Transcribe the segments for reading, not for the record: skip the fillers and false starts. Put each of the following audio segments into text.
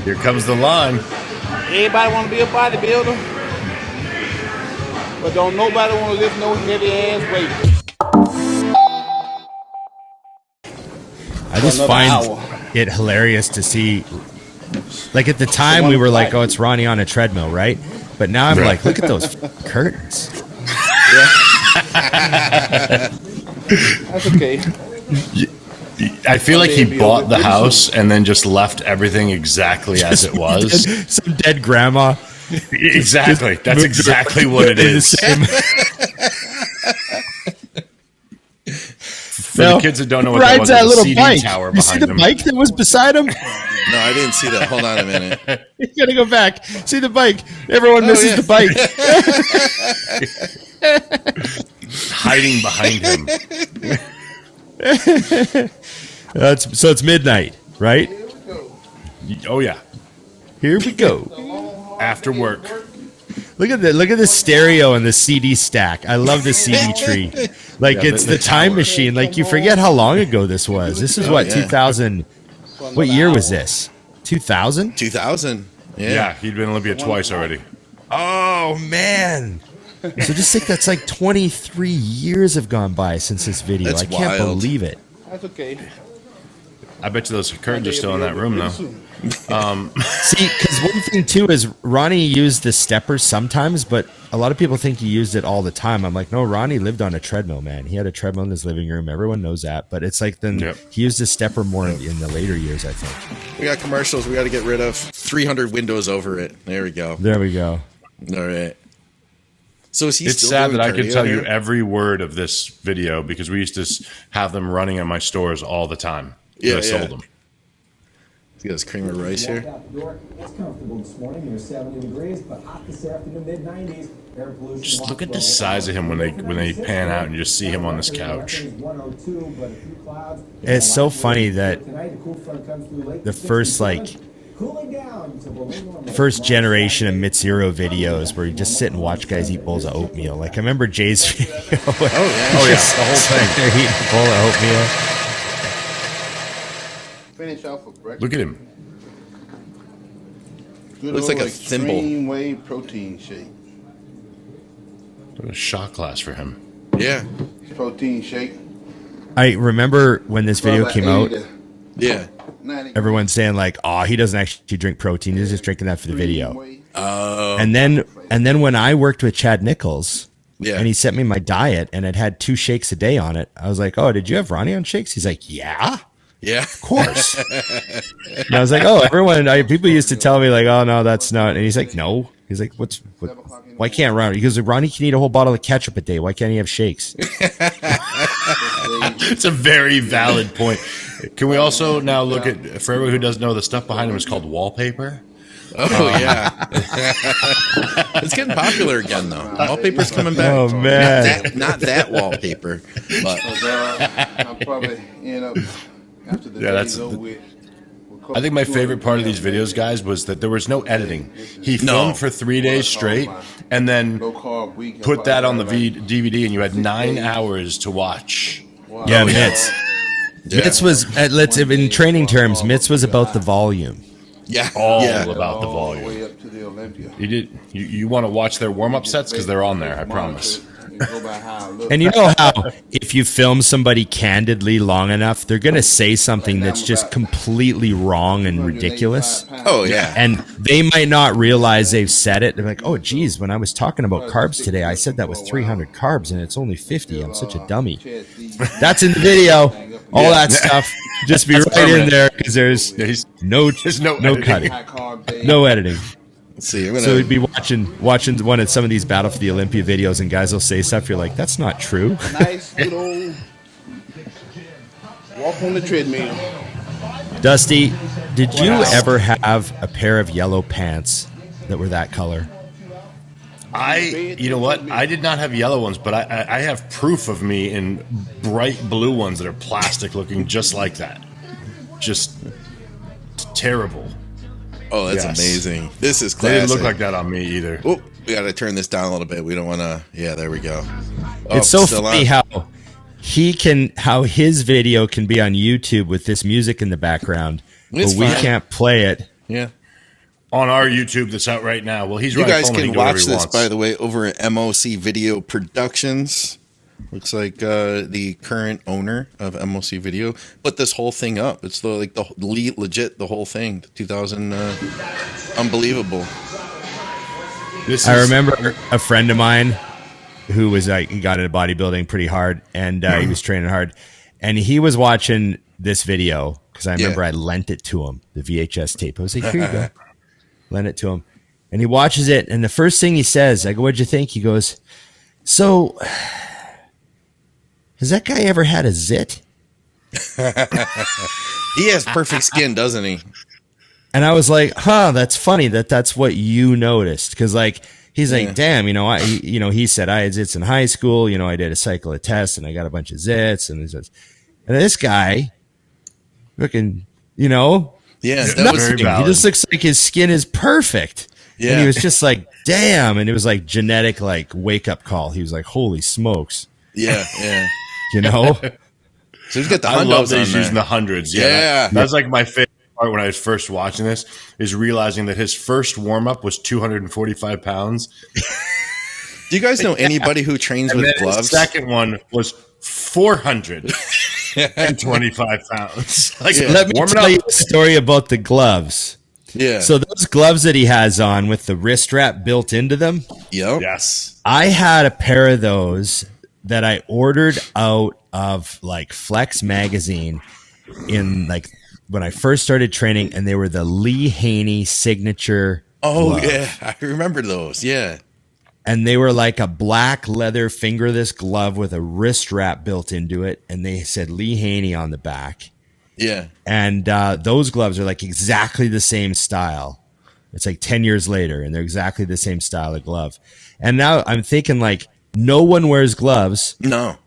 Here comes the line. Everybody want to be a bodybuilder, but don't nobody want to lift no heavy ass weight. I just find it hilarious to see. Like at the time, we were like, "Oh, it's Ronnie on a treadmill," right? But now I'm like, "Look at those curtains." That's okay. I feel like he bought the house and then just left everything exactly as it was. Some dead grandma. Exactly. That's exactly what it is. For the kids that don't know what that was, that a little CD bike. tower You see the behind him. bike that was beside him? No, I didn't see that. Hold on a minute. You gotta go back. See the bike. Everyone misses the bike. Hiding behind him. So it's midnight, right? Oh yeah. Here we go. After work. Look at the stereo and the CD stack. I love the CD tree. Like it's the time machine. Like you forget how long ago this was. This is 2000. What year was this? 2000? 2000. Yeah, he'd been Olympia twice already. Oh man. So just think that's like 23 years have gone by since this video. That's I can't wild. believe it. That's okay. I bet you those curtains are still in that room though. See, because one thing too is Ronnie used the steppers sometimes, but a lot of people think he used it all the time. I'm like, no, Ronnie lived on a treadmill, man. He had a treadmill in his living room. Everyone knows that, but it's like he used the stepper more in the later years, I think. We got commercials. We got to get rid of 300 windows over it. There we go. There we go. All right. So is he It's still sad doing that I can cardio tell you here? every word of this video because we used to have them running at my stores all the time. Yeah, I sold them. He got his cream of rice here. It's comfortable this morning. Near 70 degrees, but hot this afternoon, mid-90s. Air pollution. Just look at the size of him when they pan out and you just see him on this couch. It's so funny that the first generation of Mid-Zero videos where you just sit and watch guys eat bowls of oatmeal. Like I remember Jay's video. Oh yeah, the whole thing. They're eating a bowl of oatmeal. Finish off with breakfast. Look at him. Good Looks like old a thimble. extreme whey protein shake. What a shot glass for him. Yeah. Protein shake. I remember when this video came out, Yeah. everyone's saying like, "Oh, he doesn't actually drink protein; he's just drinking that for the video." Oh. And then when I worked with Chad Nichols, Yeah. and he sent me my diet, and it had 2 shakes a day on it, I was like, "Oh, did you have Ronnie on shakes?" He's like, "Yeah, Yeah. of course." And I was like, "Oh, people used to tell me like, oh no, that's not." And he's like, "No." He's like, "What? Why can't Ronnie?" He goes, "Ronnie can eat a whole bottle of ketchup a day. Why can't he have shakes?" It's a very valid point. Can we also now look at, for everyone who doesn't know, the stuff behind him is called wallpaper? Oh, yeah. It's getting popular again, though. Wallpaper's coming back. Oh man, Not that wallpaper, but I'll probably end up after the day's over with. I think my favorite part of these videos, guys, was that there was no editing. He filmed for 3 days straight and then put that on the DVD, and you had 9 hours to watch. yeah, Mitz. Mitz was in training terms. Mitz was about the volume. yeah. All yeah. about the All the volume. way up to the Olympia. You want to watch their warm-up sets because they're on there, I promise. Go by how I look. And you know how if you film somebody candidly long enough, they're going to say something that's just completely wrong and ridiculous. Oh, yeah. And they might not realize they've said it. They're like, "Oh, geez, when I was talking about carbs today, I said that was 300 carbs and it's only 50. I'm such a dummy." That's in the video. All that stuff. Just be right in there because there's no cutting. No editing. Let's see. So we'd be watching one of some of these Battle for the Olympia videos, and guys will say stuff. You're like, "That's not true." Nice good old walk on the treadmill. Dusty, did you ever have a pair of yellow pants that were that color? You know what? I did not have yellow ones, but I have proof of me in bright blue ones that are plastic looking just like that. Just terrible. Oh, that's amazing. This is They classic. didn't look like that on me either. Oh, we got to turn this down a little bit. We don't want to. Yeah, there we go. Oh, It's so still funny on. how his video can be on YouTube with this music in the background, It's but we fine. can't play it. Yeah. on our YouTube that's out right now. Well, he's You Ronnie guys Coleman. can He can do whatever watch he this, wants. by the way, over at MOC Video Productions. Looks like the current owner of MOC Video put this whole thing up. It's legit the whole thing. 2000, unbelievable. I remember a friend of mine who was like, he got into bodybuilding pretty hard, and he was training hard, and he was watching this video because I remember I lent it to him, the VHS tape. I was like, here you go. Lent it to him. And he watches it, and the first thing he says, I go, what'd you think? He goes, so, has that guy ever had a zit? He has perfect skin, doesn't he? And I was like, huh, that's funny that's what you noticed. Because, like, he's like, damn, he said I had zits in high school. I did a cycle of tests, and I got a bunch of zits. And this guy, looking, that was he just looks like his skin is perfect. Yeah. And he was just like, damn. And it was like genetic, like, wake-up call. He was like, holy smokes. Yeah. So he's got the I hundos love that on he's there. using the hundreds. Yeah. That's like my favorite part when I was first watching this, is realizing that his first warm-up was 245 pounds. Do you guys know anybody who trains with gloves? His second one was 425 pounds. Like, let me tell you a story about the gloves. Yeah. So those gloves that he has on with the wrist wrap built into them. Yep. Yes. I had a pair of those that I ordered out of like Flex magazine in like when I first started training, and they were the Lee Haney signature. Oh glove. yeah, I remember those. Yeah. And they were like a black leather fingerless glove with a wrist wrap built into it, and they said Lee Haney on the back. Yeah. And those gloves are like exactly the same style. It's like 10 years later, and they're exactly the same style of glove. And now I'm thinking, like, no one wears gloves. No.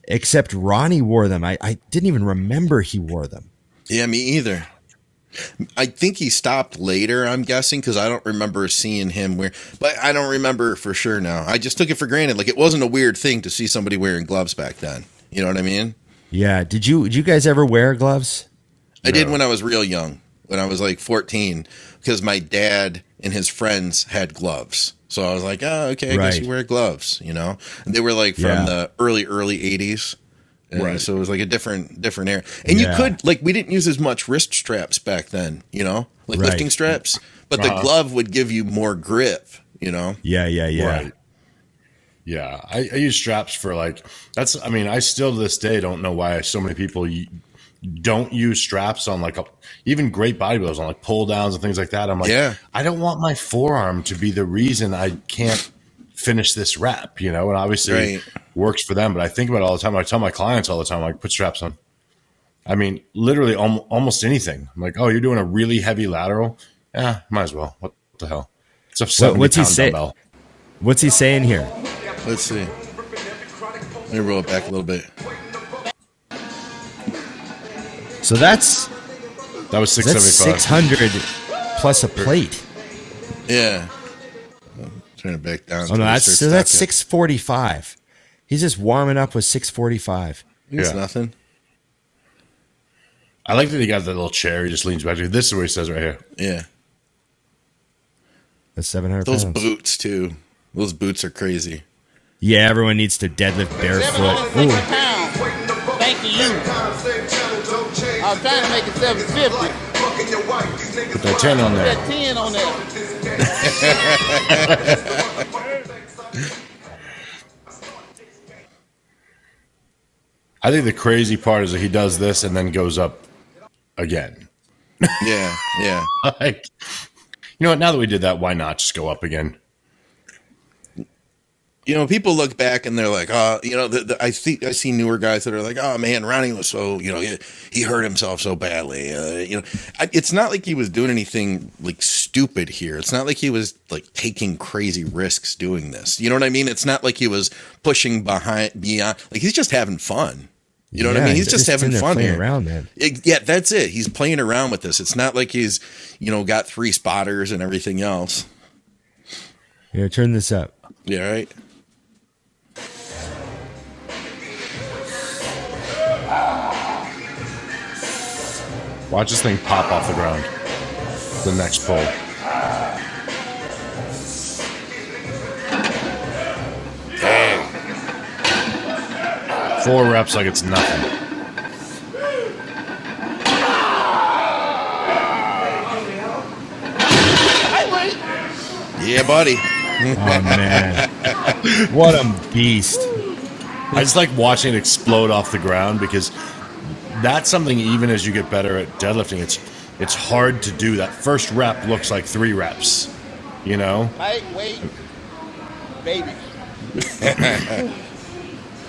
Except Ronnie wore them. I didn't even remember he wore them. Yeah, me either. I think he stopped later, I'm guessing, because I don't remember seeing him wear. But I don't remember for sure now. I just took it for granted. Like, it wasn't a weird thing to see somebody wearing gloves back then. You know what I mean? Yeah. Did you guys ever wear gloves? I did when I was real young, when I was like 14, because my dad and his friends had gloves. So I was like, oh, okay, I guess you wear gloves, And they were like from the early 80s. Right. So it was like a different era. And you could, like, we didn't use as much wrist straps back then, like lifting straps, but the glove would give you more grip, Yeah. Right. Yeah. I use straps for like, I still to this day don't know why so many people don't use straps on like even great bodybuilders on like pull downs and things like that. I'm like, I don't want my forearm to be the reason I can't finish this rep, and obviously it works for them, but I think about it all the time. I tell my clients all the time, like, put straps on. I mean, literally almost anything. I'm like, oh, you're doing a really heavy lateral? Yeah, might as well. What the hell? It's a 70-pound dumbbell. What's he saying here? Let's see. Let me roll it back a little bit. So that was 675. 600 plus a plate. Yeah. Turn it back down. Oh no, that's 645. He's just warming up with 645. It's nothing. I like that he got that little chair. He just leans back. This is what he says right here. Yeah. That's 700 Those pounds. boots too. Those boots are crazy. Yeah, everyone needs to deadlift barefoot. Thank you. I was trying to make it 750. Put that 10 on there. Put that 10 on there. I think the crazy part is that he does this and then goes up again. Yeah. Like, you know what? Now that we did that, why not just go up again? People look back and they're like, oh, I see newer guys that are like, oh man, Ronnie was so, he hurt himself so badly. It's not like he was doing anything like stupid here. It's not like he was like taking crazy risks doing this. You know what I mean? It's not like he was pushing beyond, like he's just having fun. You know what I mean? He's just having fun here. Around, man. Yeah, that's it. He's playing around with this. It's not like he's, got 3 spotters and everything else. Here, turn this up. Yeah, right. Watch this thing pop off the ground. The next pull. 4 reps like it's nothing. Yeah, buddy. Oh man, what a beast! I just like watching it explode off the ground because that's something. Even as you get better at deadlifting, it's hard to do. That first rep looks like 3 reps. You know. Height, weight, baby.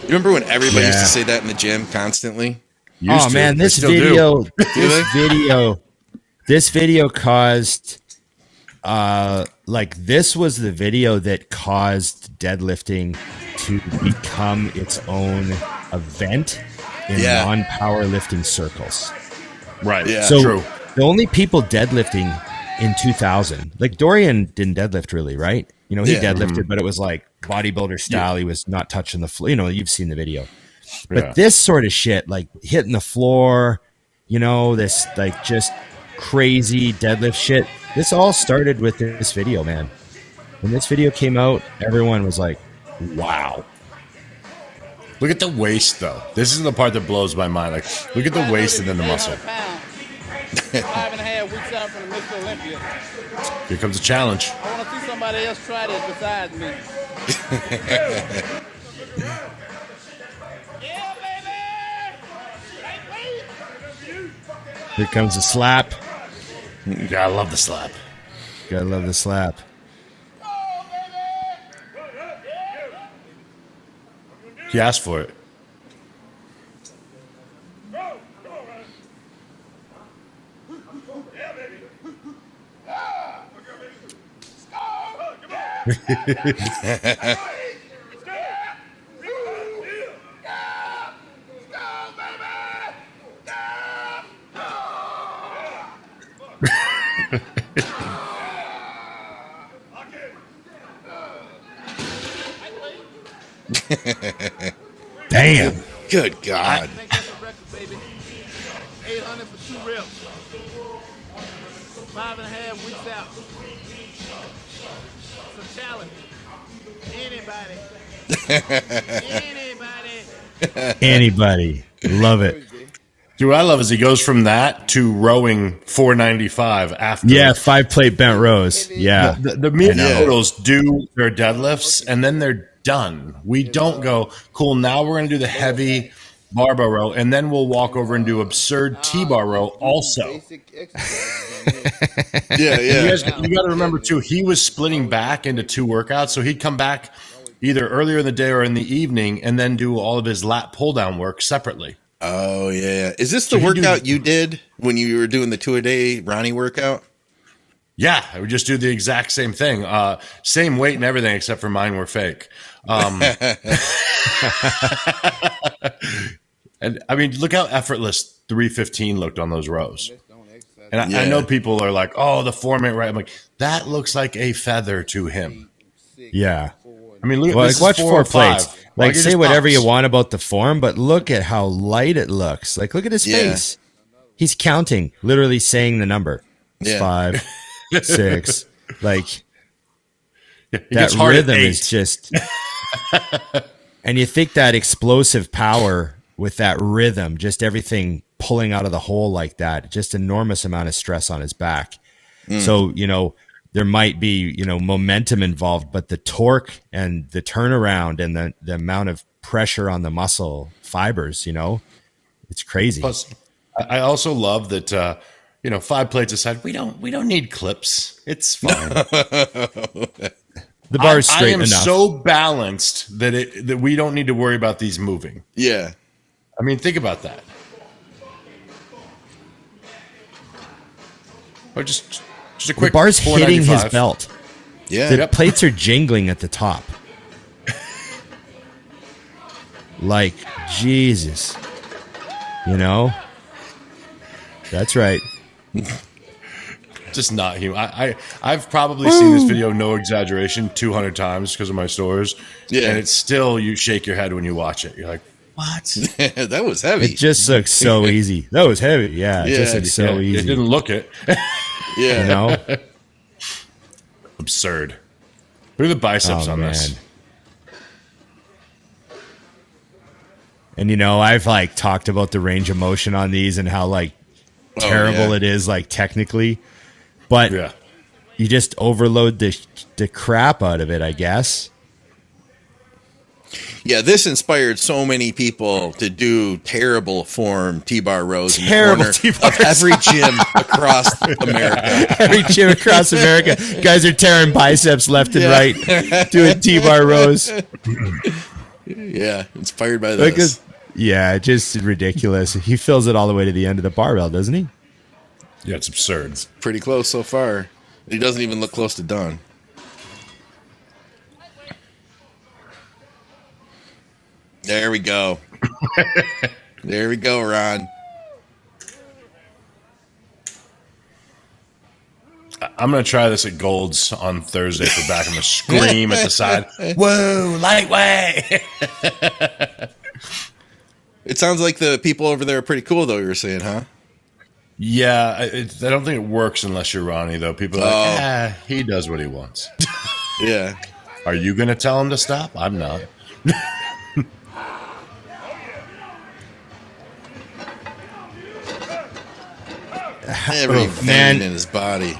You remember when everybody used to say that in the gym constantly? Oh man, this video caused like this was the video that caused deadlifting to become its own event in non-powerlifting circles. Right. Yeah. So true. the only people deadlifting in 2000, like Dorian didn't deadlift really, right? You know, he deadlifted, but it was like bodybuilder style. He was not touching the floor. You know, you've seen the video. But this sort of shit, like hitting the floor, you know, this like just crazy deadlift shit, this all started with this video, man. When this video came out, everyone was like, wow. Look at the waist, though. This is the part that blows my mind. Like, look at the waist and then the muscle. 5.5 weeks out from the Mr. Olympia. Here comes a challenge. I want to see somebody else try this besides me. Yeah, baby! Here comes the slap. Yeah, I love the slap. Gotta love the slap. He asked for it. Damn. Good God. I think that's a record, baby. 800 for 2 reps. 5.5 weeks out. It's a challenge. Anybody. Love it. Dude, what I love is he goes from that to rowing 495 after. Yeah, 5 plate bent rows. Yeah. The meat models do their deadlifts, and then they're done. We don't go, cool, now we're going to do the heavy barbell row, and then we'll walk over and do absurd T-bar row also. Yeah. You got to remember, too, he was splitting back into 2 workouts, so he'd come back either earlier in the day or in the evening and then do all of his lat pull-down work separately. Oh, yeah. Is this the workout you did when you were doing the 2-a-day Ronnie workout? Yeah, I would just do the exact same thing. Same weight and everything, except for mine were fake. And I mean, look how effortless 315 looked on those rows. And I know people are like, oh, the form ain't right. I'm like, that looks like a feather to him. Yeah. I mean, look, like, watch 4 plates. Like, say whatever you want. want about the form, but look at how light it looks. Like, look at his face. He's counting, literally saying the number. It's 5, 6. Like, that rhythm is just. And you think that explosive power with that rhythm, just everything pulling out of the hole like that, just enormous amount of stress on his back. So, you know, there might be, you know, momentum involved, but the torque and the turnaround and the amount of pressure on the muscle fibers, you know, it's crazy. Plus, I also love that, you know, 5 plates aside, we don't need clips. It's fine. The bar's straight enough. I am so balanced that we don't need to worry about these moving. Yeah. I mean, think about that. Or just a quick. The bar's hitting his belt. Yeah. The plates are jingling at the top. Like, Jesus. You know? That's right. Just not human. I've probably seen this video, no exaggeration, 200 times because of my stores. Yeah. And it's still, you shake your head when you watch it. You're like, what? That was heavy. It just looks so easy. That was heavy. Yeah. It just looks so easy. It didn't look it. You know? Absurd. Look at the biceps on this. And, you know, I've like talked about the range of motion on these and how like terrible it is, like technically, but you just overload the crap out of it, I guess. Yeah, this inspired so many people to do terrible form T-bar rows in the corner of every gym across America. Every gym across America. Guys are tearing biceps left and right, doing T-bar rows. Yeah, inspired by this. Yeah, just ridiculous. He fills it all the way to the end of the barbell, doesn't he? Yeah, it's absurd. It's pretty close so far. He doesn't even look close to done. There we go. There we go, Ron. I'm going to try this at Gold's on Thursday for back. I'm going to scream at the side. Whoa, lightweight. It sounds like the people over there are pretty cool, though, you were saying, huh? Yeah, I don't think it works unless you're Ronnie, though. People are like, he does what he wants. Yeah. Are you going to tell him to stop? I'm not. Every vein in his body.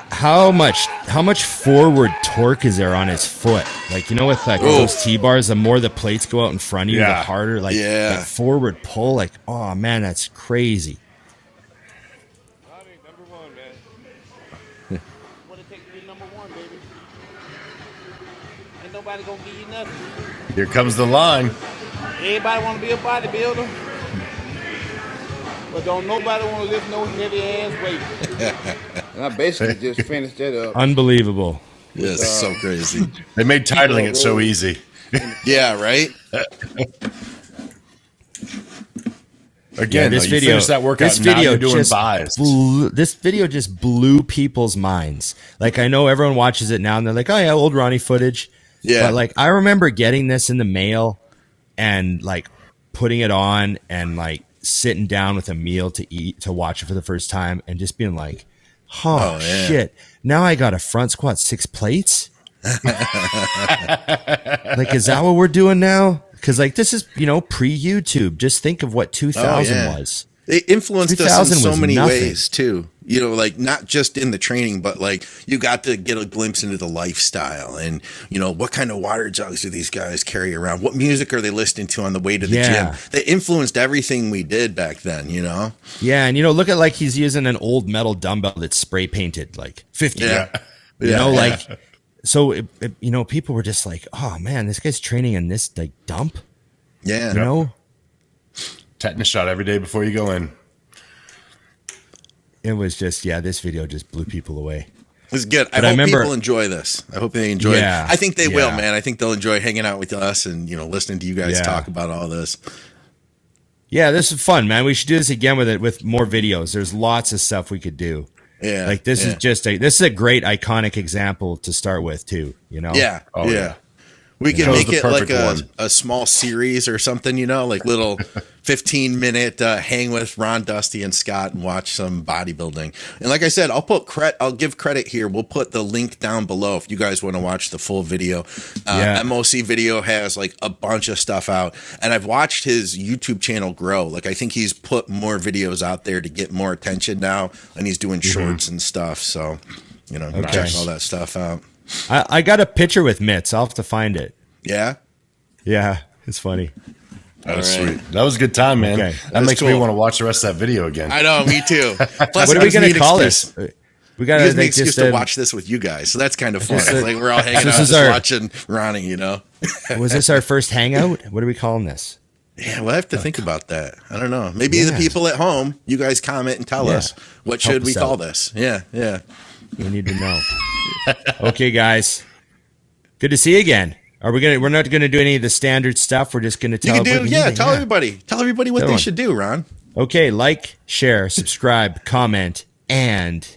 How much forward torque is there on his foot? Like, you know, with like those T-bars, the more the plates go out in front of you, the harder, like forward pull. Like, oh man, that's crazy. Nobody gonna give you nothing. Here comes the line. Everybody want to be a bodybuilder, but don't nobody want to lift no heavy ass weight. And I basically just finished that up. Unbelievable. Yes, so crazy. They made titling it so easy. Yeah, right? Again, this video, finish that workout. This video doing this video just blew people's minds. Like, I know everyone watches it now and they're like, oh yeah, old Ronnie footage. Yeah. But like, I remember getting this in the mail and like putting it on and like sitting down with a meal to watch it for the first time and just being like, shit. Now I got a front squat 6 plates. Like, is that what we're doing now? Because like, this is, you know, pre-YouTube. Just think of what 2000 was. It influenced us in so many ways too. You know, like not just in the training, but like you got to get a glimpse into the lifestyle and, you know, what kind of water jugs do these guys carry around? What music are they listening to on the way to the gym? They influenced everything we did back then, you know? Yeah. And, you know, look at like he's using an old metal dumbbell that's spray painted like 50. You know, like, so, you know, people were just like, oh man, this guy's training in this like dump. Yeah. You know? Tetanus shot every day before you go in. It was just, this video just blew people away. It was good. I hope people enjoy this. I hope they enjoy it. I think they will, man. I think they'll enjoy hanging out with us and, you know, listening to you guys talk about all this. Yeah, this is fun, man. We should do this again with more videos. There's lots of stuff we could do. Yeah. Like this is just this is a great iconic example to start with too, you know? Yeah. Oh, yeah. We can make it like a small series or something, you know, like little 15-minute hang with Ron, Dusty, and Scott and watch some bodybuilding. And like I said, I'll give credit here. We'll put the link down below if you guys want to watch the full video. MOC Video has like a bunch of stuff out, and I've watched his YouTube channel grow. Like I think he's put more videos out there to get more attention now, and he's doing shorts and stuff. So, you know, check all that stuff out. I got a picture with mitts. I'll have to find it. Yeah? Yeah, it's funny. That was sweet. That was a good time, man. Okay. That makes me want to watch the rest of that video again. I know, me too. Plus, what are we going to call this? We got to make excuse to watch this with you guys, so that's kind of fun. Like we're all hanging out, just watching Ronnie, you know? Was this our first hangout? What are we calling this? Yeah, we'll have to think about that. I don't know. Maybe the people at home, you guys comment and tell us what should we call this. Yeah. We need to know. Okay, guys. Good to see you again. We're not gonna do any of the standard stuff. We're just gonna tell everybody. Tell everybody what they should do, Ron. Okay, like, share, subscribe, comment, and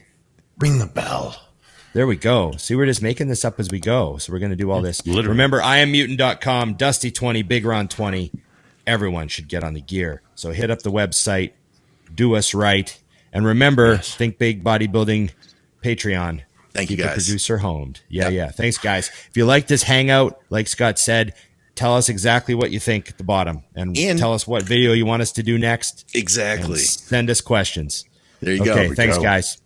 ring the bell. There we go. See, we're just making this up as we go. So we're gonna do all this. Literally. Remember, IamMutant.com, Dusty20, Big Ron20. Everyone should get on the gear. So hit up the website, do us right, and remember, Think Big Bodybuilding Patreon. Thank you, guys. The producer homed. Yeah. Thanks, guys. If you like this hangout, like Scott said, tell us exactly what you think at the bottom, and tell us what video you want us to do next. Exactly. Send us questions. There you go. Okay, thanks, guys.